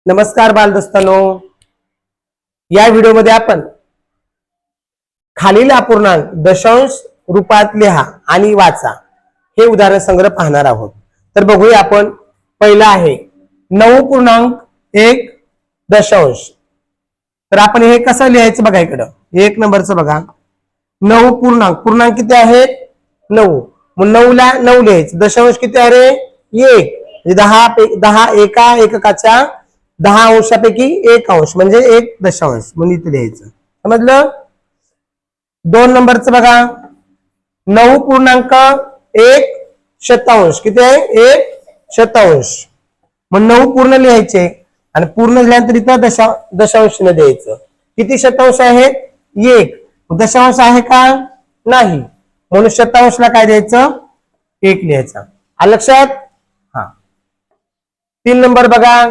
नमस्कार बालदोस्तांनो, या व्हिडिओमध्ये आपण खालील अपूर्णांक दशांश रूपात लिहा आणि वाचा हे उदाहरण संग्रह पाहणार आहोत। तर बघूया आपण। पहिला आहे 9.1 दशांश। तर आपण हे कसं लिहायचं बघा, इकडं 1 नंबरचं बघा। 9 पूर्णांक किती आहेत? 9। मग 9 ला 9 लिहायचं। दशांश किती आहे? 1। 10 एका एककाच्या 10 अंशापैकी 1 अंश म्हणजे 1 दशांश म्हणून इथे लिहायचं। समजलं? 2 नंबरचं बघा। 9.1 शतांश किती आहे? 1 शतांश। मग 9 पूर्ण लिहायचे आणि पूर्ण लिहिल्यानंतर इथं दशांश न द्यायचं। किती शतांश आहेत? 1। दशांश आहे का? नाही, म्हणून शतांशला काय द्यायचं? 1 लिहायचा। आलं लक्षात? हा। 3 नंबर बघा।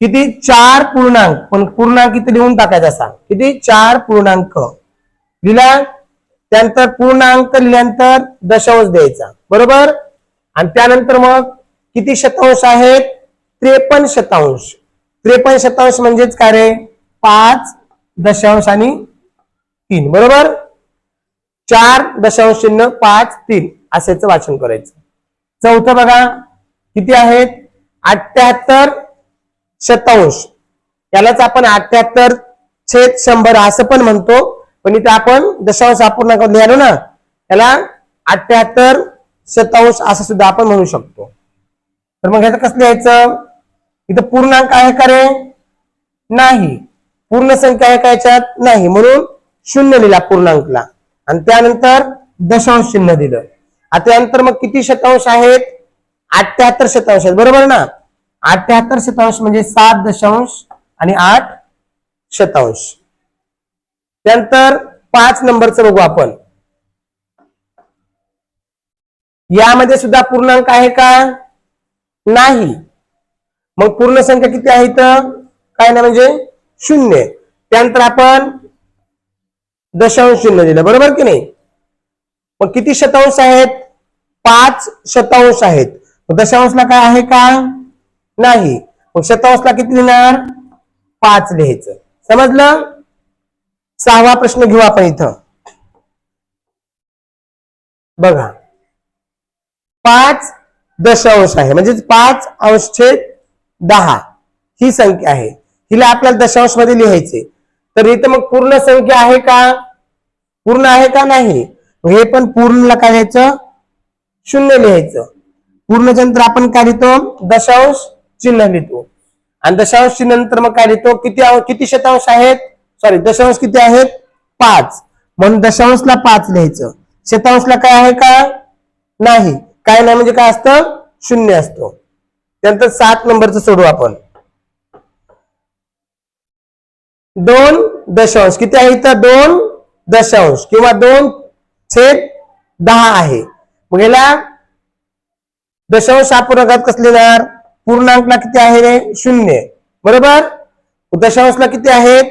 किती? 4 पूर्णांक, पण पूर्णांक किती लिहून टाकायचा असा। किती? 4 पूर्णांक लिहिला, त्यानंतर पूर्णांक लिहिल्यानंतर दशांश द्यायचा, बरोबर। आणि त्यानंतर मग किती शतांश आहेत? 53 शतांश। 53 शतांश म्हणजेच काय रे? 5 दशांश आणि 3, बरोबर। 4.5 असेच वाचन करायचं। चौथं बघा। किती आहेत? 78 शतांश। यालाच आपण 78/100 असं पण म्हणतो, पण इथे आपण दशांश अपूर्णांक लिहिलो ना, त्याला 78 शतांश असं सुद्धा आपण म्हणू शकतो। तर मग ह्याचं कसं लिहायचं? इथं पूर्णांक आहे का रे? नाही। पूर्ण संख्या आहे का याच्यात? नाही, म्हणून 0 लिहिला पूर्णांकला आणि त्यानंतर दशांश चिन्ह दिलं। आता त्यानंतर मग किती शतांश आहेत? 78 शतांश आहेत, बरोबर ना। 78 शतांश म्हणजे 7 दशांश आणि 8 शतांश। त्यानंतर 5 नंबरचं बघू आपण। यामध्ये सुद्धा पूर्णांक आहे का? नाही। मग पूर्ण संख्या किती आहे इथं? काय नाही, म्हणजे 0। त्यानंतर आपण दशांश चिन्ह दिलं, बरोबर की नाही। मग किती शतांश आहेत? 5 शतांश आहेत। दशांशला काय आहे का? नाही, मग शतांशला किती लिहिणार? 5 लिहायचं। समजलं? 6वा प्रश्न घेऊ आपण इथं बघा। 5 दशांश आहे, म्हणजे 5/10 ही संख्या आहे। हिला आपल्याला दशांश मध्ये लिहायचे। तर इथं मग पूर्ण संख्या आहे का? पूर्ण आहे का? नाही। हे पण पूर्णला काय लिहायचं? 0 लिहायचं। पूर्णच्या नंतर आपण काय लिहितो? दशांश चिन्ह लिहितो आणि दशांश चिन्ह नंतर मग काय लिहितो? किती शतांश आहेत? सॉरी, दशांश किती आहेत? 5, म्हणून दशांशला 5 लिहायचं। शतांशला काय आहे का? नाही। काय नाही म्हणजे काय असतं? 0 असतो। त्यानंतर 7 नंबरचं सोडू आपण। 2 दशांश किती आहे इथं? 2 दशांश किंवा 2/10 आहे। मग याला दशांश अपूर्णांकात कसं लिहिणार? पूर्णांकला किती आहे रे? 0, बरोबर। दशांशला किती आहेत?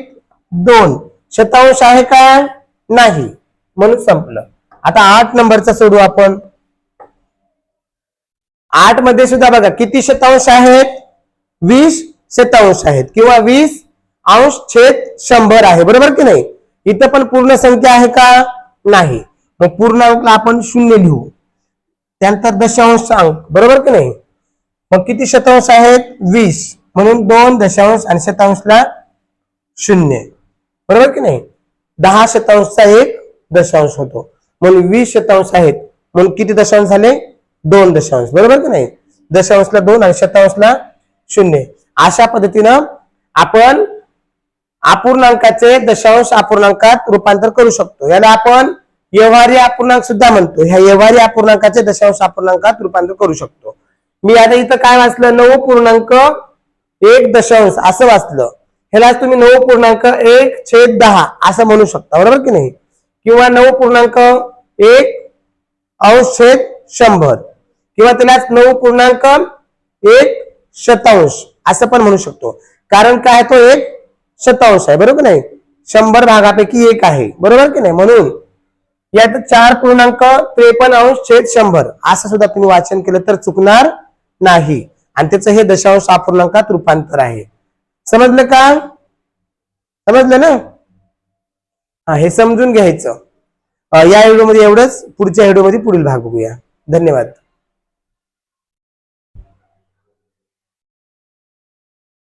2। शतांश आहे का? नाही, म्हणून संपलं। आता 8 नंबरचा सोडू आपण। 8 मध्ये सुद्धा बघा किती शतांश आहेत? 20 शतांश आहेत किंवा 20/100 आहे, बरोबर की नाही। इथं पण पूर्ण संख्या आहे का? नाही, मग पूर्णांकला आपण 0 लिहू, त्यानंतर दशांश अंक, बरोबर की नाही। मग किती शतांश आहेत? 20, म्हणून 2 दशांश आणि शतांशला 0, बरोबर की नाही। 10 शतांशचा 1 दशांश होतो, म्हणून 20 शतांश आहेत, म्हणून किती दशांश झाले? 2 दशांश, बरोबर की नाही। दशांशला 2 आणि शतांशला 0। अशा पद्धतीनं आपण अपूर्णांकाचे दशांश अपूर्णांकात रूपांतर करू शकतो। याला आपण व्यवहारी अपूर्णांक सुद्धा म्हणतो। ह्या व्यवहारी अपूर्णांकाचे दशांश अपूर्णांकात रूपांतर करू शकतो। मी आता इथं काय वाचलं? 9.1 दशांश असं वाचलं। ह्याला तुम्ही 9.1/10 असं म्हणू शकता, बरोबर की नाही। किंवा 9.1/100 किंवा त्यालाच 9.1 शतांश असं पण म्हणू शकतो, कारण काय तो 1 शतांश आहे, बरोबर नाही। 100 भागापैकी 1 आहे, बरोबर की नाही। म्हणून यात 4.53/100 असं सुद्धा तुम्ही वाचन केलं तर चुकणार नाही। आणि त्याचं हे दशांश अपूर्णांकात रूपांतर आहे. समजलं का? समजलं ना? हा, हे समजून घ्यायचं. या व्हिडिओमध्ये एवढंच. पुढच्या व्हिडिओमध्ये पुढील भाग बघूया. धन्यवाद.